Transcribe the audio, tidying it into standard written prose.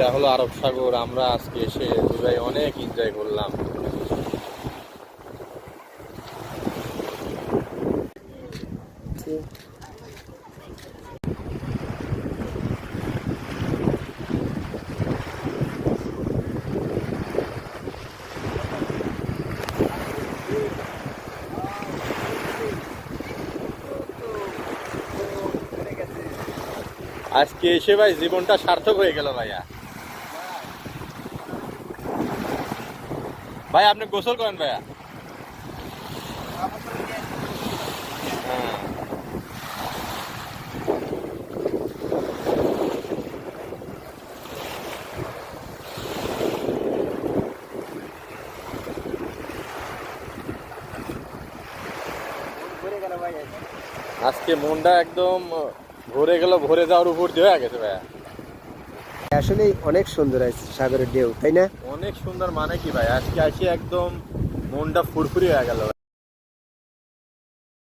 এটা হলো আরব সাগর। আমরা আজকে এসে দুবাই অনেক এনজয় করলাম। আজকে এসে ভাই জীবনটা সার্থক হয়ে গেল ভাইয়া। ভাই আপনি গোসল করেন ভাইয়া? হ্যাঁ। আজকে মনটা একদম ভরে গেল, ভরে যাওয়ার উপর দিয়ে হয়ে গেছে ভাইয়া। আসলে অনেক সুন্দর আছে সাগরের ঢেউ, তাই না? অনেক সুন্দর মানে কি ভাই, আজকে আসি একদম মনটা ফুরফুরি হয়ে গেল।